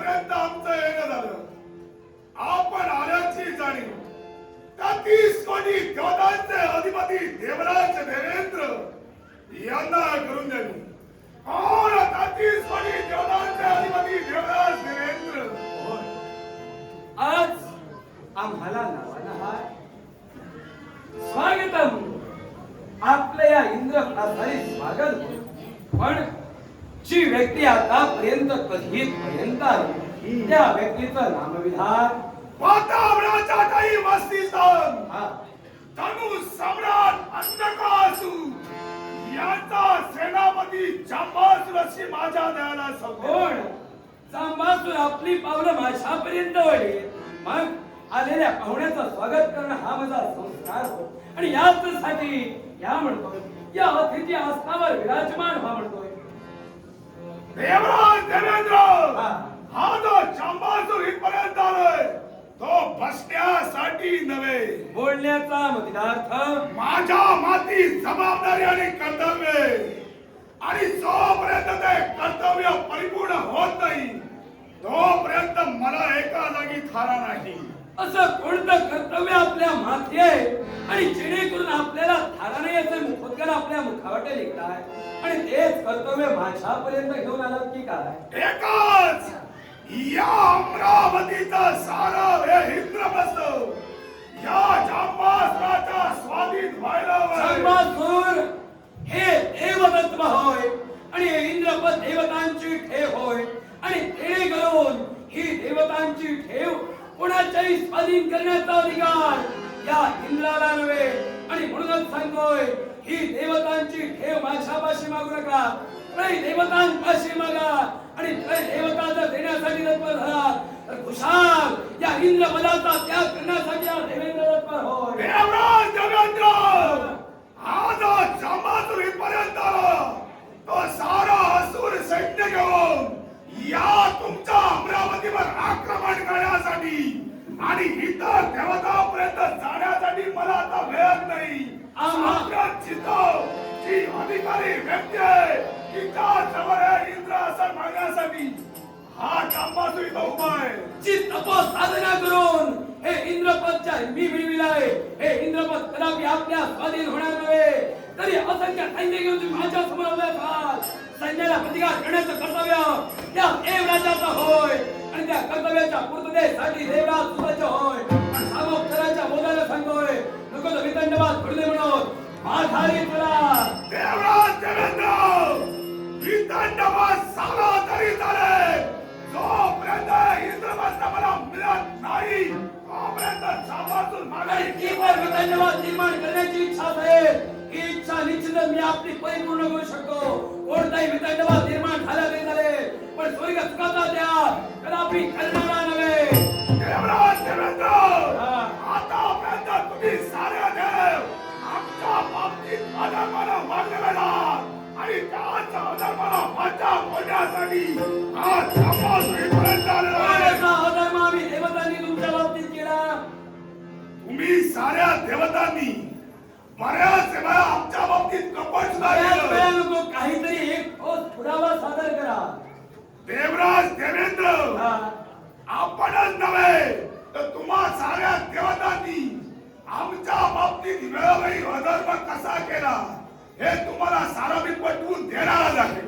इथपर्यंत आमचं येणं झालं. आपण आल्याची जाणीव त्या 30 कोटी देवतांचे अधिपती देवराज देवेंद्र यांना करून द्यावी. कोण आता 30 कोटी देवतांचे अधिपती देवराज देवेंद्र? आज आम्हाला नावानं हाय स्वागतम. आपल्या या इंद्रप्रस्थानी स्वागत होईल. पण जी व्यक्ती आतापर्यंत कधी पर्यंत आली त्या व्यक्तीचं नामविधान वातावरणाच्या काही वस्तीस्थान हा धनु सम्राट अंधकासुर यांचा सेनापती जांबासुर अशी माझ्या दयाला कोण जांबासुर आपली पावलं माझ्यापर्यंत वळली. मग आलेल्या पाहुण्याचं स्वागत करणं हा माझा संस्कार हो. आणि याचसाठी या म्हणतोय या अतिथी आस्थावर विराजमान व्हा म्हणतोय. देवराज देवेंद्र हा जो जांबासुर इथपर्यंत आलोय तो बसण्यासाठी नव्हे, बोलण्याचा मतिदार्थ माझ्या माती जबाबदारी आणि कर्तव्य. आणि जोपर्यंत ते कर्तव्य परिपूर्ण होत नाही तोपर्यंत मला एका जागी थारा नाही. असं कोणतं कर्तव्य आपल्या माथी आहे आणि जेणेकरून आपल्याला थारा नाही याचं मुखोद्गार आपल्या मुखावाटे लिहिलाय आणि तेच कर्तव्य माझ्यापर्यंत घेऊन आलात की काय? एकच या अमरावतीचा सारा हे इंद्रप्रस्थ या जांबासुराच्या स्वाधीन व्हायला जांबासुर हे देवतत्व होय आणि हे इंद्रपद देवतांची ठेव होय आणि ते करून ही देवतांची ठेव कोणाच्याही स्वाधीन करण्याचा अधिकार या इंद्राला नव्हे. आणि म्हणूनच सांगतोय ही देवतांची ठेव माझ्यापाशी मागू नका, त्रय देवतांपाशी मागा. आणि त्रय देवता जर देण्यासाठी तत्पर झाला तर खुशाल या इंद्रपदाचा त्याग करण्यासाठी हा देवेंद्र तत्पर होय. देवराज देवेंद्र हा जो जांबासुर इथपर्यंत आला तो सारा असुर सैन्य घेऊन या तुमच्या अमरावतीवर आक्रमण करण्यासाठी आणि इतर देवतांपर्यंत जाण्यासाठी मला आता वेळ नाही. आपल्या जी अधिकारी व्यक्ती आहे तिच्या जवळ आहे इंद्र असं मागण्यासाठी हा जांबासुर इथं उभा आहे. जी तपसाधना करून हे इंद्रपदच्या मी मिळविलाय. हे इंद्रपद कदापि आपल्या स्वाधीन होणार नव्हे. तरी असंख्य सैन्य घेऊन तुम्ही माझ्या समोर उभे आहात. सैन्याला प्रतिकार करण्याचं कर्तव्य त्या देवराजाचं होय आणि त्या कर्तव्याच्या पूर्ततेसाठी देवराज सुसज्ज होय. आणि सामोपचाराच्या बोलायला सांगतोय नको तर वितंडवाद घडू दे म्हणून माघारी चला. देवराज देवेंद्र वितंडवाद झाला तरी चालेल, जोपर्यंत इंद्रप्रस्थ मला मिळत नाही तोपर्यंत जांबासुर मागे केवळ वितंडवाद निर्माण करण्याची इच्छा असेल ही इच्छा निश्चितच मी आपली परिपूर्ण करू शकतो. कोणताही वितंडवाद निर्माण झाला तरी चालेल पण स्वर्ग सुखाचा त्याग कदापि करणारा नव्हे. देवराज देवेंद्र आतापर्यंत तुम्ही सारे देव आमच्या बाबतीत अधर्माला वागलेला आणि त्याच अधर्माला वाचा फोडण्यासाठी आज जांबासुर इथपर्यंत आलेला आहे. कोणाचा अधर्म आम्ही देवतांनी तुमच्या बाबतीत केला? तुम्ही साऱ्या देवतांनी बऱ्याच वेळा आमच्या बाबतीत कपट सुद्धा बऱ्याच वेळा केलं. नको काहीतरी एक ठोस पुरावा सादर करा. देवराज देवेंद्र आपणच नव्हे तर तुम्हा साऱ्या देवतांनी आमच्या बाबतीत वेळोवेळी अधर्म कसा केला हे तुम्हाला साराभी पटवून देणारच आहे.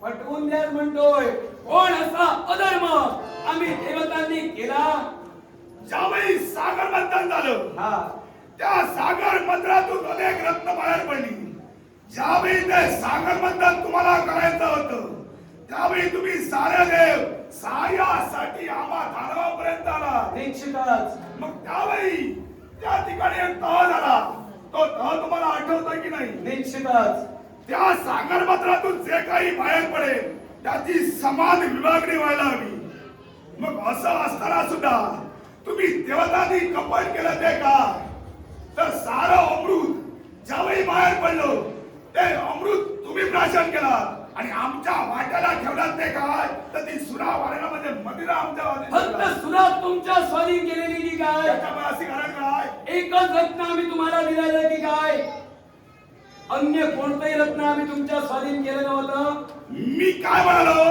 पटवून द्या म्हणतोय. कोण असा अधर्म आम्ही देवतांनी केला? ज्यावेळी सागर मंथन झालं त्या सागर मंत्रातून अनेक रत्न बाहेर पडली. ज्यावेळी ते सागर मंथन तुम्हाला करायचं होतं त्यावेळी तुम्ही सारे देव सहाय्यासाठी आम्हा दानवापर्यंत आला. निश्चितच. मग त्यावेळी त्या ठिकाणी एक तह झाला. तो तह तुम्हाला आठवतोय की नाही? निश्चितच. त्या सागर मंत्रातून जे काही बाहेर पडेल त्याची समान विभागणी व्हायला हवी. मग असं असताना सुद्धा तुम्ही देवतांनी कपट केलं ते का? तर सारं अमृत ज्यावेळी बाहेर पडलं ते अमृत तुम्ही प्राशन केलात आणि आमच्या वाट्याला ठेवलात ते काय? तर ती सुरा वारणामध्ये मदिरा आमच्या फक्त सुरा तुमच्या स्वाधीन केलेली की काय? त्याच्यामुळे अशी कारण काय? एकच रत्न आम्ही तुम्हाला दिलेलं की काय? अन्य कोणतंही रत्न आम्ही तुमच्या स्वाधीन केलं नव्हतं. मी काय म्हणालो?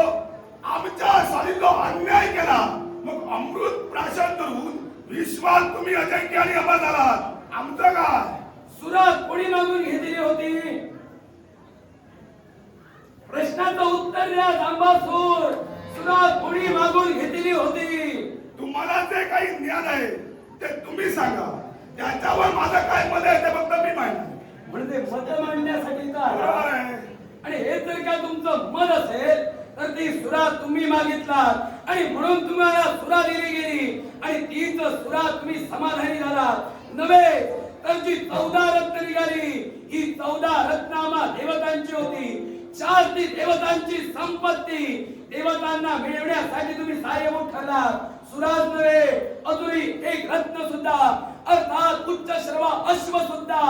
आमच्या स्वाधीन जो अन्याय केला मग अमृत प्राशन करून विश्वात तुम्ही अजिंक्य आणि अमर झालात आमचं काय सुरात कोणी मागून घेतली होती प्रश्नाचं उत्तर द्या जांबासूर सुरात कोणी मागून घेतली होती तुम्हाला जे काही ज्ञान आहे ते तुम्ही सांगा त्याच्यावर माझं काय मत आहे ते फक्त मी मांडणार म्हणजे मत मांडण्यासाठी बरोबर आहे आणि हे जर का तुमचं मत असेल तर ती सुरा तुम्ही मागितलात आणि म्हणून तुम्हाला सुरा दिली गेली आणि तीच सुरा तुम्ही समाधानी झालात नव्हे तर जी 14 रत्न निघाली ही 14 रत्नामा देवतांची होती 4 ती देवतांची संपत्ती देवतांना मिळवण्यासाठी तुम्ही सहाय्यभूत ठरलात सुराज नव्हे अजूनही एक रत्न सुद्धा अर्थात उच्च श्रवा अश्व सुद्धा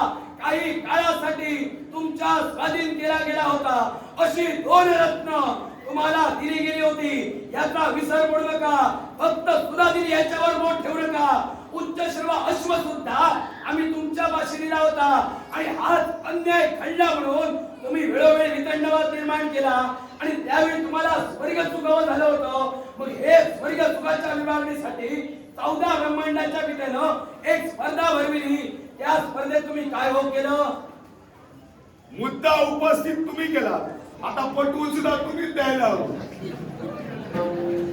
काही काळासाठी तुमच्या स्वाधीन केला गेला होता अशी 2 रत्न तुम्हाला दिली गेली होती याचा विसर पडू नका फक्त सुरा दिली याच्यावर बोट ठेवू नका उच्च श्रवा अश्व सुद्धा आम्ही तुमच्या पाशी दिला होता आणि आज अन्याय घडला म्हणून तुम्ही वेळोवेळी वितंडवाद निर्माण केला आणि त्यावेळी तुम्हाला स्वर्ग सुखावं झालं होतं मग हे स्वर्ग सुखाच्या विभागणीसाठी 14 ब्रह्मांडाच्या पित्यानं एक स्पर्धा भरविली त्या स्पर्धेत तुम्ही काय हो केलं मुद्दा उपस्थित तुम्ही केला आता पटवून सुद्धा तुम्हीच द्यायला हवं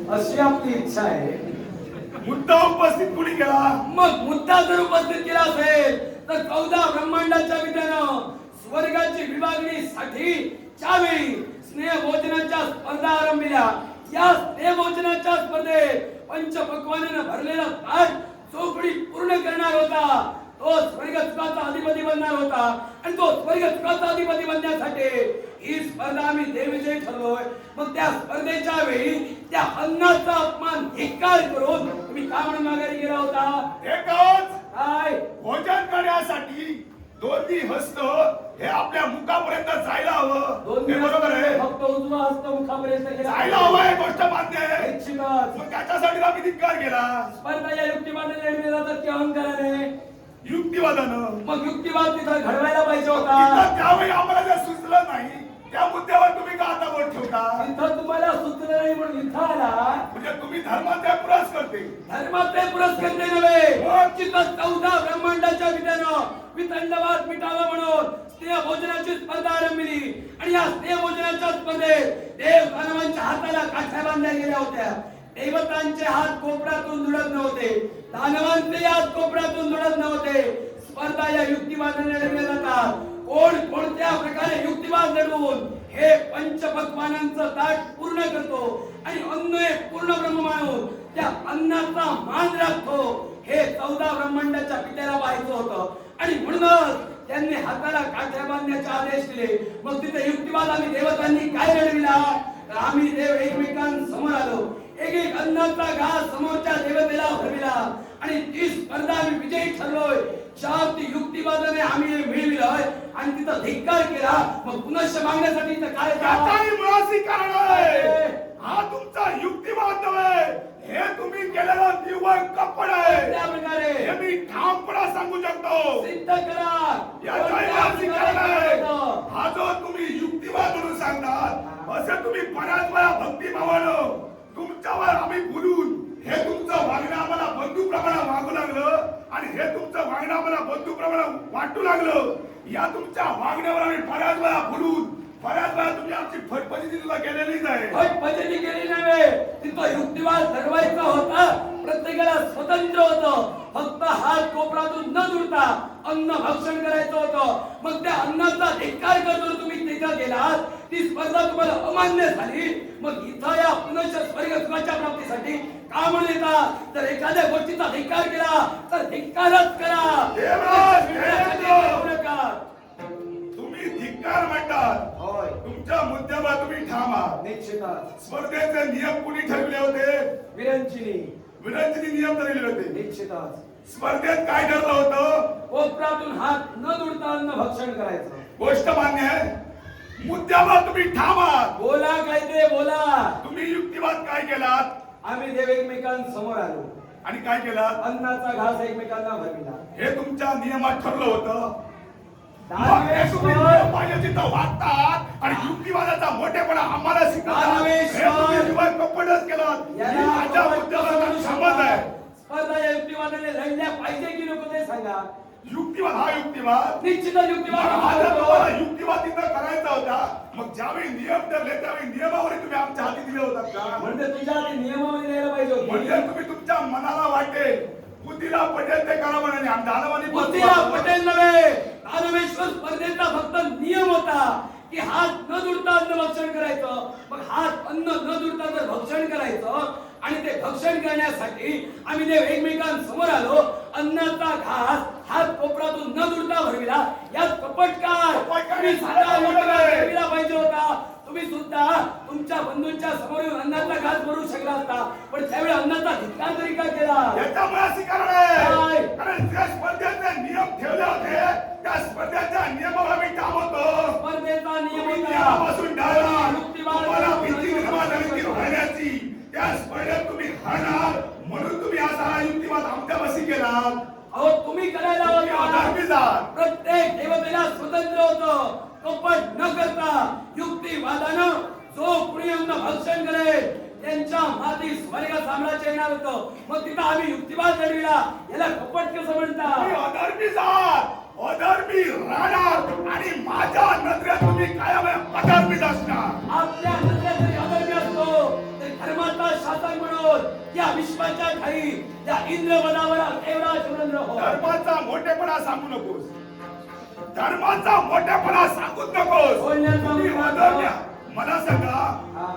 अशी आपली इच्छा आहे मुद्दा उपस्थित कुणी केला मग मुद्दा जर उपस्थित केला असेल तर 14 ब्रह्मांडाच्या विद्यानं स्वर्गाची विभागणीसाठी त्यावेळी स्नेह भोजनाच्या स्पर्धा आरंभल्या या स्नेह भोजनाच्या स्पर्धेत पंचपक्वानानं भरलेला ताट चौकडी पूर्ण करणार होता तो स्वर्ग सुखाचा अधिपती बनणार होता आणि तो स्वर्ग सुखाचा अधिपती बनण्यासाठी ही स्पर्धा आम्ही देवविजयी ठरलोय मग त्या स्पर्धेच्या वेळी त्या अन्नाचा अपमान धिक्कार करून तुम्ही का म्हणून माघारी गेला होता एकच काय भोजन करण्यासाठी दोन्ही हस्त हे आपल्या मुखापर्यंत जायला हवं हे बरोबर आहे फक्त उजवा हस्त मुखापर्यंत गेला जायला हवं हे गोष्ट मान्य आहे निश्चितच मग त्याच्यासाठी आम्ही धिक्कार केला स्पर्धा या युक्तिवादाने लढली जातात की अहंकाराने युक्तिवादानं मग युक्तिवाद तिथं घडवायला पाहिजे तिथं होता त्यावेळी आम्हाला जे सुचलं नाही त्या मुद्द्यावर तुम्ही का आता बोट ठेवता इथं तुम्हाला सुचलं नाही म्हणून इथं आला म्हणजे तुम्ही धर्माचा पुरास करते धर्माचे पुरस्कर्ते नव्हे चित्त 14 ब्रह्मांडाच्या विद्यानं वितंडवाद मिटावा म्हणून स्नेह भोजनाची स्पर्धा आरंभली आणि या स्नेह भोजनाच्या स्पर्धेत देव दानवांच्या हाताला काठ्या बांधल्या गेल्या होत्या देवतांचे हात कोपऱ्यातून जुळत नव्हते दानवांचे हात कोपऱ्यातून जुळत नव्हते स्पर्धा या युक्तिवादाने लढल्या जातात कोण कोणत्या प्रकारे युक्तिवाद लढवून हे पंचपक्वानांचं ताट पूर्ण करतो आणि अन्न हे पूर्ण ब्रह्म मानून त्या अन्नाचा मान राखतो हे 14 ब्रह्मांडाच्या पित्याला पाहायचं होतं आणि म्हणूनच त्यांनी हाताला काठ्या बांधण्याचे आदेश दिले मग तिथे युक्तिवाद आम्ही देवतांनी काय लढविला तर आम्ही देव एकमेकांसमोर आलो एक एक अन्नाचा घास समोरच्या देवतेला भरविला आणि ती स्पर्धा आम्ही विजयी ठरलोय शांती युक्तिवादाने आम्ही मिळविलोय आणि तिथं धिक्कार केला मग पुनश्च मागण्यासाठी तर काय त्याचाही मुळाशी कारण आहे हा तुमचा युक्तिवाद नव्हे हे तुम्ही केलेलं निव्वळ कपड आहे त्या प्रकारे हे मी ठामपणा सांगू शकतो सिद्ध करा याचाही मुळाशी कारण आहे हा जो तुम्ही युक्तिवाद म्हणून सांगतात असे तुम्ही बऱ्याच वेळा भक्तिभावानं तुमच्यावर आम्ही बोलून हे तुमचं वागणं आम्हाला बंधूप्रमाणे वागू लागलं आणि हे तुमचं वागणं आम्हाला बंधूप्रमाणे वाटू लागलं या तुमच्या वागण्यावर आम्ही बऱ्याच वेळा बोलून बऱ्याच वेळा तुम्ही आमची फटफटी सुद्धा केलेलीच आहे फटफटी केली नव्हे तिथं युक्तिवाद ठरवायचा होता प्रत्येकाला स्वतंत्र होतं फक्त हात कोपरातून न जुळता अन्न भक्षण करायचं होतं मग त्या अन्नाचा धिक्कार करून तुम्ही तिथं गेलात ती स्पर्धा तुम्हाला अमान्य झाली मग इथं या पुनश्च स्वर्ग सुखाच्या प्राप्तीसाठी का म्हणून येतात तर एखाद्या गोष्टीचा धिक्कार केला तर धिक्कारच करा देवराज, करू नका. तुम्ही धिक्कार म्हणतात होय तुमच्या मुद्द्यावर तुम्ही ठाम आहात निश्चितच स्पर्धेचे नियम कुणी ठरविले होते विरंचिनी विनंतीने नियम ठरविले होते निश्चितच स्पर्धेत काय ठरलं होतं कोपरातून हात न जुळता अन्न भक्षण करायचं गोष्ट मान्य आहे मुद्द्यावर तुम्ही ठाम आहात बोला काय ते बोला तुम्ही युक्तिवाद काय केलात आम्ही देव एकमेकांसमोर आलो आणि काय केलात अन्नाचा घास एकमेकांना भरविला हे तुमच्या नियमात ठरलं होतं मग हे तुम्ही नियम पाहिजे तिथं वागतात आणि युक्तिवादाचा मोठेपणा आम्हाला शिकवतात. हे तुम्ही जीवन कपटच केलं. ही माझ्या मुद्द्याला समज आहे. स्पर्धा या युक्तिवादाने लढल्या पाहिजे की नको ते सांगा. युक्तिवाद हा युक्तिवाद निश्चितच मग युक्तिवाद आता होतो. तुम्हाला युक्तिवाद तिथं करायचा होता. मग ज्यावेळी नियम ठरले त्यावेळी नियमावली तुम्ही आमच्या हाती दिले होतात का? म्हणजे तुझ्या हाती नियमावली द्यायला पाहिजे होती. म्हणजे तुम्ही तुमच्या मनाला वाटेल बुद्धीला पटेल ते करा म्हणाले आमच्या दानवानी बुद्धीला पटेल नव्हे. दानवेश्वर स्पर्धेचा फक्त नियम होता की हात न दुडता अन्न भक्षण करायचं. मग हात अन्न न दुडता जर भक्षण करायचं आणि ते भक्षण करण्यासाठी आम्ही ते एकमेकांसमोर आलो. अन्नाचा घास हात कोपरातून न दुडता भरविला. यात कपट काय? तुम्ही साधा भरविला पाहिजे होता. तुम्ही सुद्धा तुमच्या बंधूंच्या समोर येऊन अन्नाचा घास भरू शकला असता. पण त्यावेळी अन्नाचा धिक्कार तरी का केला? याच्यामुळे अशी कारण आहे. काय? कारण ज्या स्पर्धेचे नियम ठेवले होते त्या स्पर्धेच्या नियमाला मी टाळतो. स्पर्धेचा नियम तुम्ही होता. नियमापासून टाळला. युक्तिवाद तुम्हाला भीती निर्माण झाली ती राहण्याची. त्या स्पर्धेत तुम्ही हारणार म्हणून तुम्ही असा युक्तिवाद आमच्यापाशी केला. अहो तुम्ही करायला तुम्ही होता. अधर्मी जात. प्रत्येक देवतेला स्वतंत्र होतं. कपट न करता युक्तिवादानं जो कुणी अन्न भक्षण करेल त्यांच्या माती स्वर्ग साम्राज्य येणार होतं. मग तिथं आम्ही युक्तिवाद लढविला. याला कपट कसं तुम्ही म्हणता? अधर्मी जात. अधर्मी राहणार आणि माझ्या नजरेत तुम्ही कायम अधर्मीच असणार. आपल्या नजरेत जरी अधर्मी असतो तरी धर्माचा शासक म्हणून या विश्वाच्या ठाई या इंद्रपदावर देवराज सुरेंद्र हो. धर्माचा मोठेपणा सांगू नकोस. धर्माचा मोठेपणा सांगूच नकोस. बोलण्याचा तुम्ही मोठेपणा. अधर्म्य. मला सांगा हा.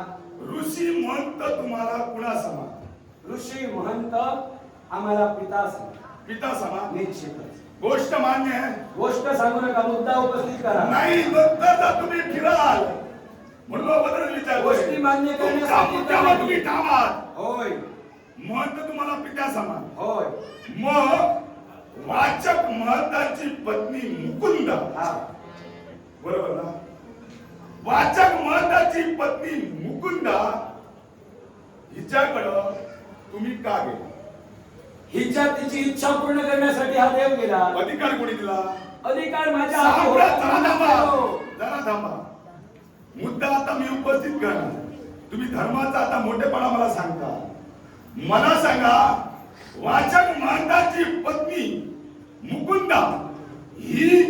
ऋषी महंत तुम्हाला कुणा समान? ऋषी महंत आम्हाला पिता सांग. पिता समान. निश्चितच गोष्ट मान्य आहे. गोष्ट सांगू नका. मुद्दा उपस्थित करा. नाही नंतर तुम्ही फिराल म्हणून बदल विचार गोष्टी मान्य करण्यासाठी मुद्द्यावर तुम्ही ठामात. होय महंत तुम्हाला पित्या समान. होय. मग वाचक महंताची पत्नी मुकुंदा हा. बरोबर ना? वाचक महंताची पत्नी मुकुंदा हिच्याकडं तुम्ही का गेला? हिच्या तिची इच्छा पूर्ण करण्यासाठी हा देव गेला. अधिकार कोणी दिला? अधिकार माझ्या हाती सापडा. जरा थांबा. होता. जरा थांबा. मुद्दा आता मी उपस्थित करणार. तुम्ही धर्माचा आता मोठेपणा मला सांगता. मला सांगा वाचक महंताची पत्नी मुकुंदा ही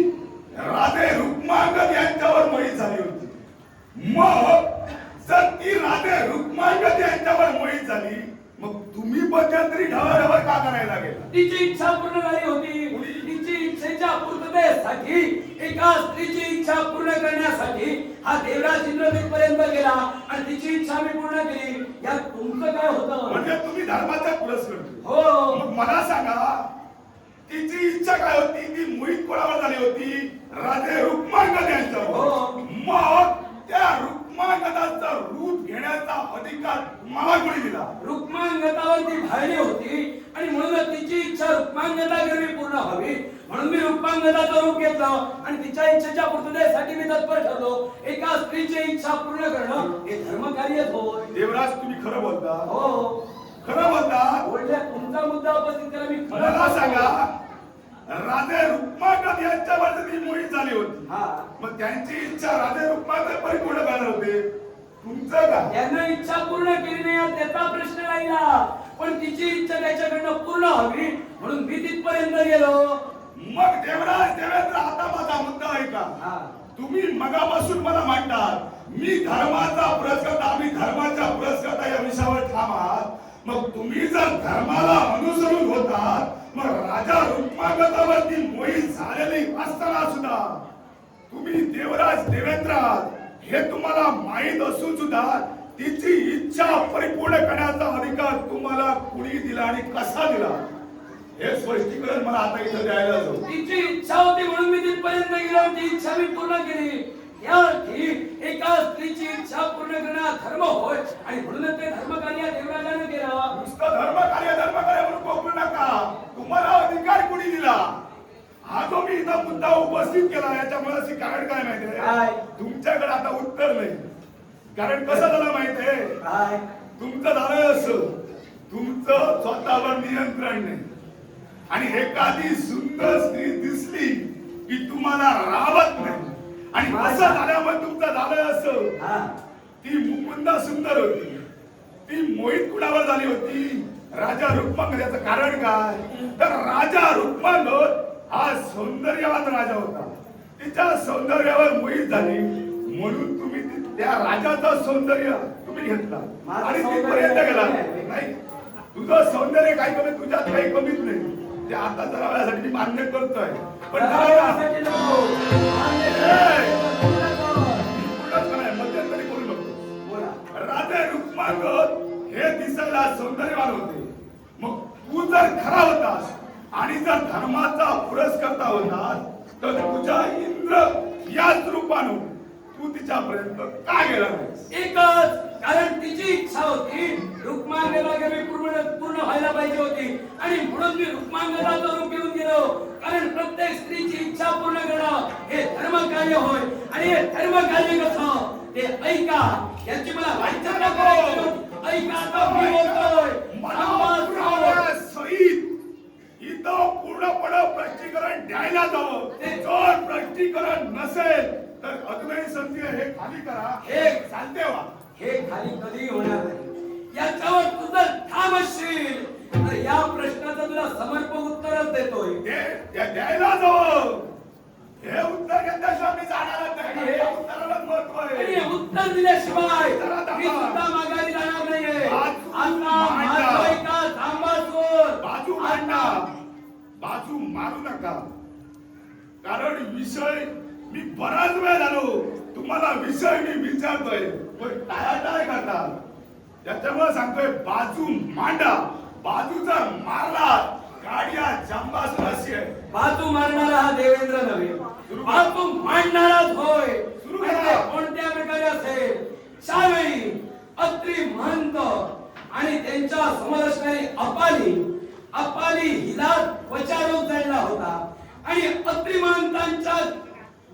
राधे रुक्मांगद यांच्यावर मोहित झाली होती. मग जर ती राधे रुक्मांगद यांच्यावर मोहित झाली मग तुम्ही मध्यंतरी ढवळढवळ का करायला गेला? तिची इच्छा पूर्ण झाली होती. तिची इच्छेच्या पूर्ततेसाठी एका स्त्रीची इच्छा पूर्ण करण्यासाठी हा देवराज इंद्रदेव पर्यंत गेला आणि तिची इच्छा मी पूर्ण केली. यात तुमचं काय होतं? म्हणजे तुम्ही धर्माचा पुरस्कार. हो. मग मला सांगा तिची इच्छा काय होती? ती मोहित कोणावर झाली होती? राधे रुक्मांगद यांच्यावर. हो. मग त्या रुक्मांगदाचा रूप घेण्याचा अधिकार मला कोणी दिला? रुक्मांगतावरती भाळली होती आणि म्हणून तिची इच्छा रुक्मांगता करवी पूर्ण व्हावी म्हणून मी रुक्मांगताचं रूप घेतलं आणि तिच्या इच्छेच्या पूर्ततेसाठी मी तत्पर ठरलो. एका स्त्रीची इच्छा पूर्ण करणं हे धर्मकार्यच होय. देवराज तुम्ही खरं बोलता. हो. खरं बोलता. बोलल्या तुमचा मुद्दा उपस्थित करा. मी खरं मला बोलतो. सांगा राधे रुक्मांगद यांच्यावर ती मोहित झाली होती. हा. मग त्यांची इच्छा राधे रुक्मांगद परिपूर्ण करणार होते. तुमचं का? त्यांना इच्छा पूर्ण केली नाही त्याचा प्रश्न राहिला. पण तिची इच्छा त्याच्याकडनं पूर्ण व्हावी म्हणून मी तिथपर्यंत गेलो. मग देवराज देवेंद्र आता माझा मुद्दा आहे का? हा. तुम्ही मगापासून मला म्हणतात मी धर्माचा पुरस्कर्ता आम्ही धर्माच्या पुरस्कर्ता या विषयावर ठाम आहात. मग तुम्ही जर धर्माला अनुसरून होतात मग राजा रुक्मांगदावरती मोहित झालेली असताना सुद्धा तुम्ही देवराज देवेंद्र आहात हे तुम्हाला माहित असून सुद्धा तिची इच्छा परिपूर्ण करण्याचा अधिकार तुम्हाला कुणी दिला आणि कसा दिला हे स्पष्टीकरण मला आता इथं द्यायला जाऊ. तिची इच्छा होती म्हणून मी तिथपर्यंत गेलो. ती इच्छा मी पूर्ण केली. यासाठी एका स्त्रीची इच्छा पूर्ण करणं धर्म होय आणि म्हणूनच ते धर्मकार्य देवराजाने केलं. नुसतं धर्म कार्य म्हणून बोलू नका. तुम्हाला अधिकार कुणी दिला? हा जो मी इथं मुद्दा उपस्थित केला याच्यामुळे अशी कारण काय माहितीये? काय? तुमच्याकडे आता उत्तर नाही. कारण कसं झालं माहितीये? काय? तुमचं झालं असं तुमचं स्वतःवर नियंत्रण नाही आणि एखादी सुंदर स्त्री दिसली की तुम्हाला राहत नाही. आणि असं झाल्यामुळे तुमचं झालं असं. हा ती मुकुंदा सुंदर होती, ती मोहित कुणावर झाली होती? राजा रुक्मांगद. याचं कारण काय? तर राजा रुक्मांगद हा सौंदर्यवान राजा होता. तिच्या सौंदर्यावर मोहित झाली म्हणून तुम्ही त्या राजाचं सौंदर्य तुम्ही घेतला आणि तिथपर्यंत गेला. नाही, तुझं सौंदर्य काही कमी, तुझ्यात काही कमीच नाही. ते आता जरा वेळासाठी मी मान्य करतोय, पण मध्यंतरी बोलू नको. राजा रुक्मांगद हे दिसायला सौंदर्यवान होते. मग तू जर खरा होतास आणि जर धर्माचा पुरस्कर्ता होतास तर तुझ्या इंद्र याच रूपानं तू तिच्यापर्यंत का गेला नाही? एकच कारण तिची इच्छा होती रुक्मांगदा पूर्ण व्हायला पाहिजे होती आणि म्हणून मी रुक्मांगदाचं रूप घेऊन गेलो. कारण प्रत्येक स्त्रीची इच्छा पूर्ण करणं हे धर्म कार्य होय आणि हे धर्म कार्य कसं ते ऐका. याची मला वाच्यता करायची होती. ऐका आता मी बोलतोय. सहित इथं पूर्णपणे स्पष्टीकरण द्यायला जावं. जर स्पष्टीकरण नसेल तर अद्वैत संधी हे खाली करा. हे चालते वा. हे खाली कधी होणार नाही. याच्यावर तुझं ठाम असशील तर या प्रश्नाचं तुला समर्पक उत्तरच देतोय. ते द्यायला जावं. हे उत्तर घेतल्याशिवाय मी जाणारच नाही. हे उत्तराला महत्व आहे. आणि हे उत्तर दिल्याशिवाय मी सुद्धा माघारी जाणार नाहीये. बाजू मांडा, बाजू मारू नका. कारण विषय मी बराच वेळ झालो तुम्हाला विषय मी विचारतोय पण टाळाटाळ करता. त्याच्यामुळे सांगतोय बाजू मांडा. बाजू जर मारला गाड्या जंबासून अशी आहे. बाजू मारणारा हा देवेंद्र नव्हे, बाजू मांडणाराच होय. सुरू आणि ते कोणत्या प्रकारे असेल? त्यावेळी अत्री महंत आणि त्यांच्या समदर्शनाने अपाली हिला त्वचारोग झाला होता आणि अत्री महंतांच्या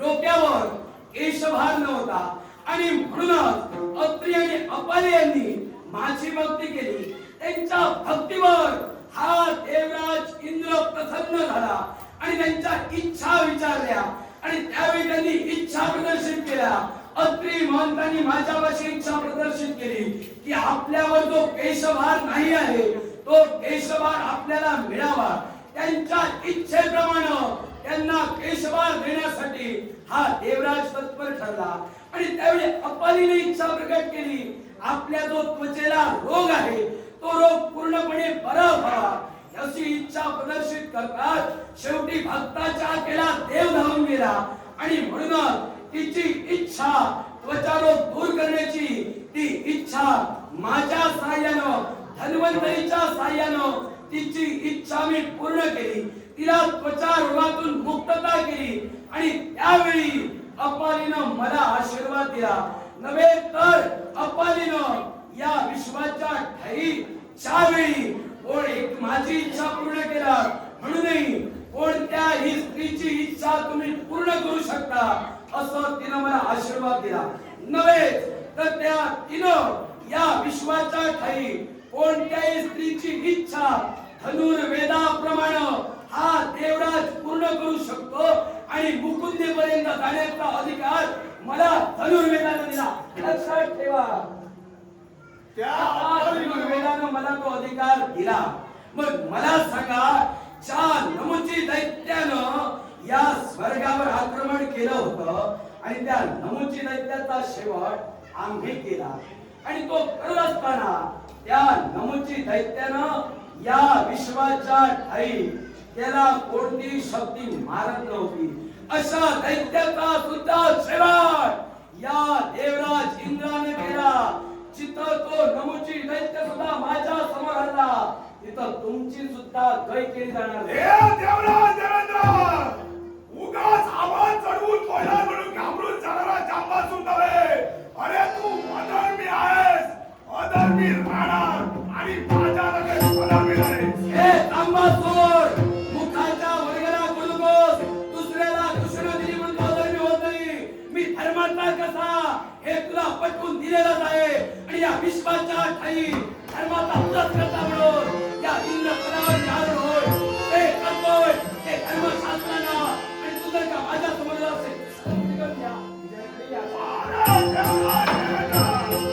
डोक्यावर केशभार नव्हता आणि म्हणूनच अत्री आणि अपाली यांनी माझी भक्ती केली. त्यांच्या भक्तीवर हा देवराज इंद्र प्रसन्न झाला आणि त्यांच्या इच्छा विचारल्या आणि त्यावेळी त्यांनी इच्छा प्रदर्शित केल्या. अत्री महंतांनी माझ्यापाशी इच्छा प्रदर्शित केली की आपल्यावर जो केशभार नाही आहे तो केशभार आपल्याला मिळावा. त्यांच्या इच्छेप्रमाणे त्यांना केशभार देण्यासाठी हा देवराज तत्पर ठरला आणि त्यावेळी अपालीने इच्छा प्रकट केली आपल्या जो त्वचेला रोग आहे तो रोग पूर्णपणे बरा व्हावा. याची इच्छा प्रदर्शित करतात. शेवटी भक्ताच्या केला देव धावून गेला आणि म्हणून तिची इच्छा त्वचा रोग दूर करण्याची ती इच्छा माझ्या साह्यानं धन्वंतरीच्या साह्यानं तिची इच्छा मी पूर्ण केली. तिला त्वचा रोगातून मुक्तता केली आणि त्यावेळी अपालीनं मला आशीर्वाद दिला. नव्हे तर अपालीनं या विश्वाच्या ठाई ज्यावेळी कोण एक माझी इच्छा पूर्ण केला म्हणूनही कोणत्याही स्त्रीची इच्छा तुम्ही पूर्ण करू शकता असं तिनं मला आशीर्वाद दिला. नव्हे तर त्या तिनं या विश्वाच्या ठाई कोणत्याही स्त्रीची इच्छा धनुर्वेदाप्रमाणे हा देवराज पूर्ण करू शकतो आणि मुकुंदेपर्यंत जाण्याचा अधिकार मला धनुर्वेदाने दिला. लक्षात ठेवा. त्या धनुर्वेदाने मला तो अधिकार दिला. मग मला सांगा ज्या नमुची दैत्यानं या स्वर्गावर आक्रमण केलं होतं आणि त्या नमुची दैत्याचा शेवट आम्ही केला आणि तो करत असताना त्या नमुची दैत्यानं या विश्वाच्या ठाई त्याला कोणती शक्ती मारत नव्हती. अशा दैत्याचा सुद्धा शेवट या देवराज इंद्राने केला. जिथं तो नमुची दैत्य सुद्धा माझ्या समोर आला तिथं तुमची सुद्धा गय केली जाणार. देवराज देवेंद्र उगाच आवाज चढवून बोलणार म्हणून घाबरून जाणारा जांबासून नव्हे. अरे तू अधर्मी आहेस, अधर्मी राहणार आणि माझ्या नगर अधर्मी आहेस. हे जांबासूर मुखाच्या वर्गाला गुलगोस दुसऱ्याला दुसरं दिली म्हणून अधर्मी होत नाही. मी धर्माचा कसा हे तुला पटवून दिलेलाच आहे आणि या विश्वाच्या ठाई धर्माचा पुरस्कर्ता म्हणून या इंद्र पदावर जाणार होय. ते करतोय ते धर्मशास्त्रानं आणि जर का माझ्या समोर असेल तर तिकडे या. महाराज